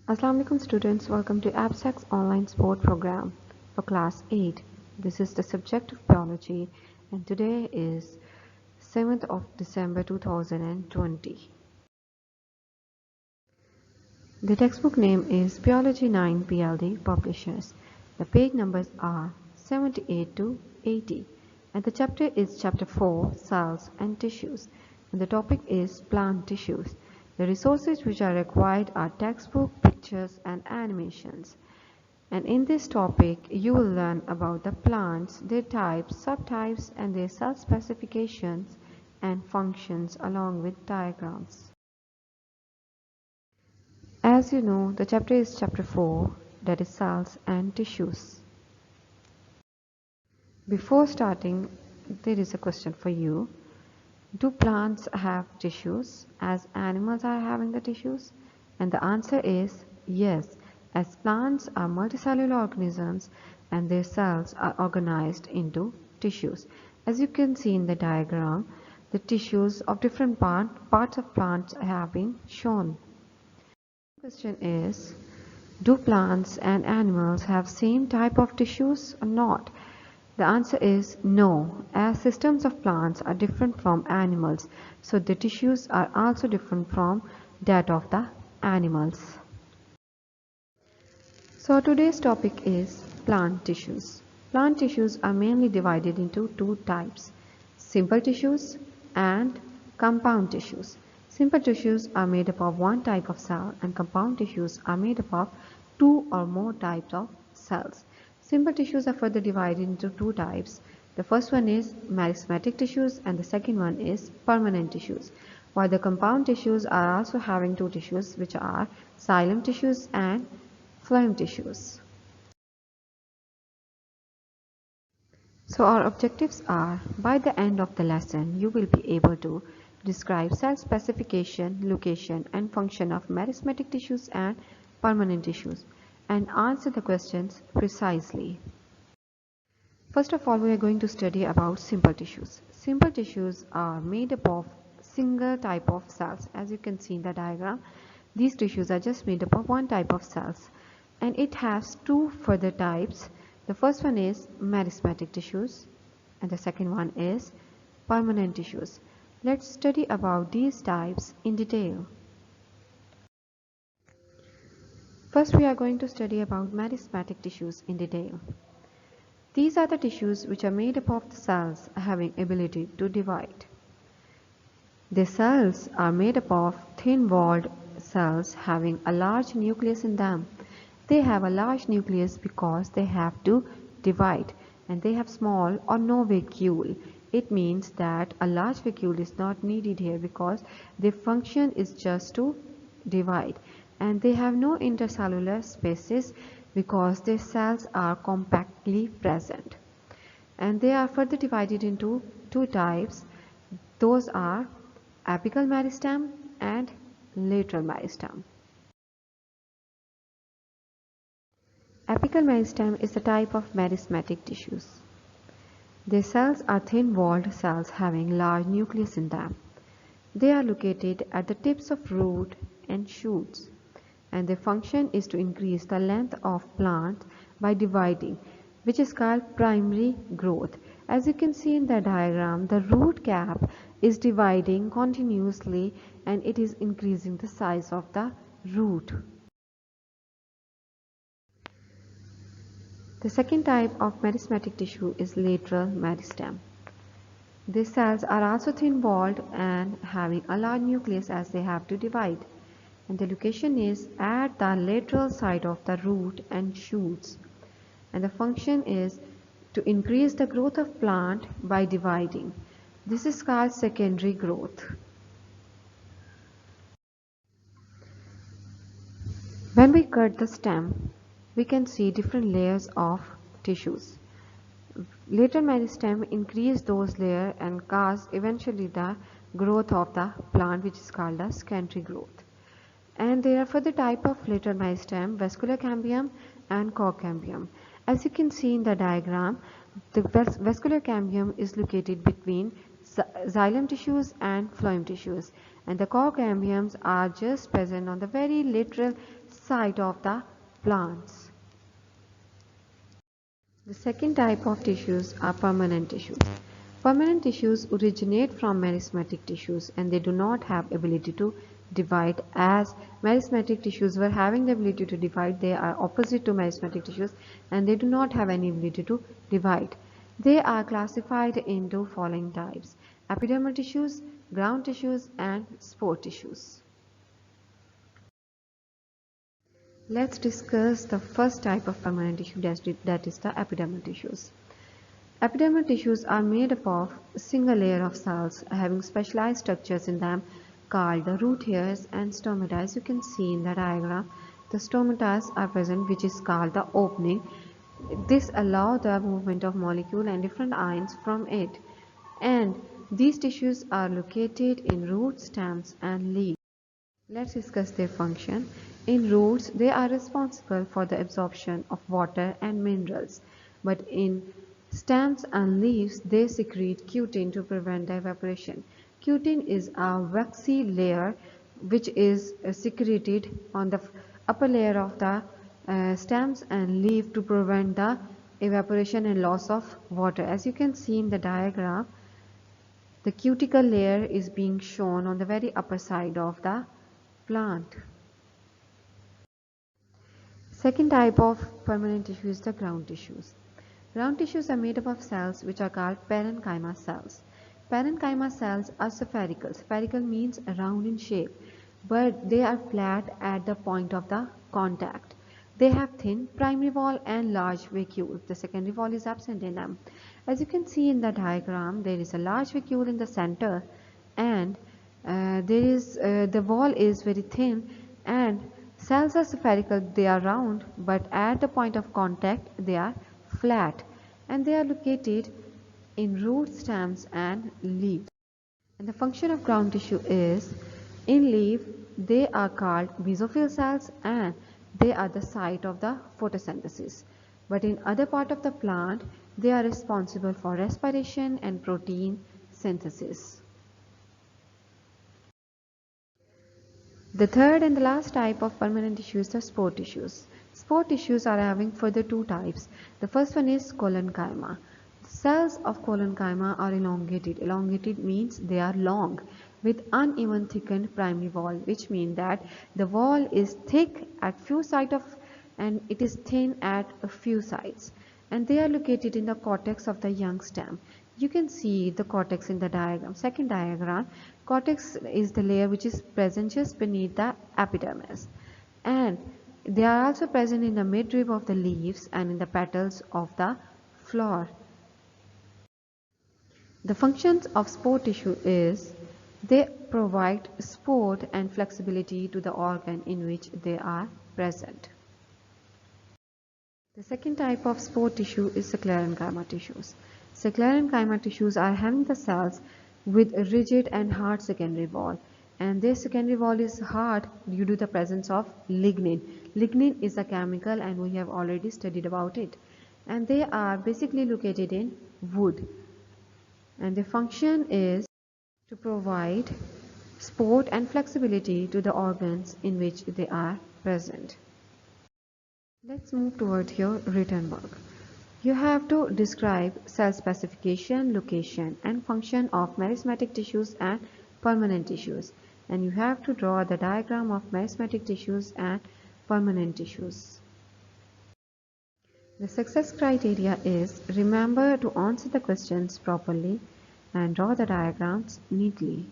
Assalamu alaikum students, welcome to ABSAC's online sport program for class 8. This is the subject of biology and today is 7th of December 2020. The textbook name is Biology 9 PLD Publishers. The page numbers are 78 to 80 and the chapter is chapter 4 Cells and Tissues and the topic is plant tissues. The resources which are required are textbook, pictures and animations. And in this topic, you will learn about the plants, their types, subtypes and their cell specifications and functions along with diagrams. As you know, the chapter is chapter 4, that is cells and tissues. Before starting, there is a question for you. Do plants have tissues as animals are having the tissues? And the answer is yes, as plants are multicellular organisms and their cells are organized into tissues. As you can see in the diagram, the tissues of different parts of plants have been shown. The question is, do plants and animals have same type of tissues or not? The answer is no, as systems of plants are different from animals, so the tissues are also different from that of the animals. So today's topic is plant tissues. Plant tissues are mainly divided into two types, simple tissues and compound tissues. Simple tissues are made up of one type of cell and compound tissues are made up of two or more types of cells. Simple tissues are further divided into two types. The first one is meristematic tissues and the second one is permanent tissues. While the compound tissues are also having two tissues which are xylem tissues and phloem tissues. So our objectives are, by the end of the lesson, you will be able to describe cell specification, location and function of meristematic tissues and permanent tissues and answer the questions precisely. First of all, we are going to study about simple tissues. Simple tissues are made up of single type of cells. As you can see in the diagram, these tissues are just made up of one type of cells and it has two further types. The first one is meristematic tissues and the second one is permanent tissues. Let's study about these types in detail. First, we are going to study about meristematic tissues in detail. These are the tissues which are made up of the cells having ability to divide. The cells are made up of thin-walled cells having a large nucleus in them. They have a large nucleus because they have to divide and they have small or no vacuole. It means that a large vacuole is not needed here because their function is just to divide. And they have no intercellular spaces because their cells are compactly present. And they are further divided into two types. Those are apical meristem and lateral meristem. Apical meristem is a type of meristematic tissues. Their cells are thin-walled cells having large nucleus in them. They are located at the tips of root and shoots, and their function is to increase the length of plant by dividing, which is called primary growth. As you can see in the diagram, the root cap is dividing continuously and it is increasing the size of the root. The second type of meristematic tissue is lateral meristem. These cells are also thin-walled and having a large nucleus as they have to divide. And the location is at the lateral side of the root and shoots. And the function is to increase the growth of plant by dividing. This is called secondary growth. When we cut the stem, we can see different layers of tissues. Lateral meristem increase those layers and cause eventually the growth of the plant, which is called as secondary growth. And there are further type of lateral meristem, vascular cambium and core cambium. As you can see in the diagram, the vascular cambium is located between xylem tissues and phloem tissues, and the core cambiums are just present on the very lateral side of the plants. The second type of tissues are permanent tissues. Permanent tissues originate from meristematic tissues and they do not have ability to divide. As meristematic tissues were having the ability to divide, they are opposite to meristematic tissues and they do not have any ability to divide. They are classified into following types: epidermal tissues, ground tissues, and spore tissues. Let's discuss the first type of permanent tissue, that is the epidermal tissues. Epidermal tissues are made up of a single layer of cells having specialized structures in them called the root hairs and stomata. As you can see in the diagram, the stomatas are present, which is called the opening. This allows the movement of molecule and different ions from it. And these tissues are located in roots, stems, and leaves. Let's discuss their function. In roots, they are responsible for the absorption of water and minerals, but in stems and leaves, they secrete cutin to prevent the evaporation. Cutin is a waxy layer which is secreted on the upper layer of the stems and leaf to prevent the evaporation and loss of water. As you can see in the diagram, the cuticle layer is being shown on the very upper side of the plant. Second type of permanent tissue is the ground tissues. Ground tissues are made up of cells which are called parenchyma cells. Parenchyma cells are spherical. Spherical means round in shape, but they are flat at the point of the contact. They have thin primary wall and large vacuole. The secondary wall is absent in them. As you can see in the diagram, there is a large vacuole in the center and the wall is very thin, and cells are spherical, they are round, but at the point of contact they are flat, and they are located in roots, stems, and leaves. And the function of ground tissue is, in leaf they are called mesophyll cells and they are the site of the photosynthesis, but in other part of the plant they are responsible for respiration and protein synthesis. The third and the last type of permanent tissue is the spore tissues. Spore tissues are having further two types. The first one is collenchyma. Cells of collenchyma are elongated. Elongated means they are long with uneven thickened primary wall, which means that the wall is thick at few sides and it is thin at a few sides. And they are located in the cortex of the young stem. You can see the cortex in the diagram. Second diagram, cortex is the layer which is present just beneath the epidermis, and they are also present in the midrib of the leaves and in the petals of the flower. The functions of spore tissue is they provide support and flexibility to the organ in which they are present. The second type of spore tissue is sclerenchyma tissues. Sclerenchyma tissues are having the cells with a rigid and hard secondary wall, and this secondary wall is hard due to the presence of lignin. Lignin is a chemical and we have already studied about it, and they are basically located in wood, and the function is to provide support and flexibility to the organs in which they are present. Let's move toward your written work. You have to describe cell specification, location, and function of meristematic tissues and permanent tissues, and you have to draw the diagram of meristematic tissues and permanent tissues. The success criteria is remember to answer the questions properly and draw the diagrams neatly.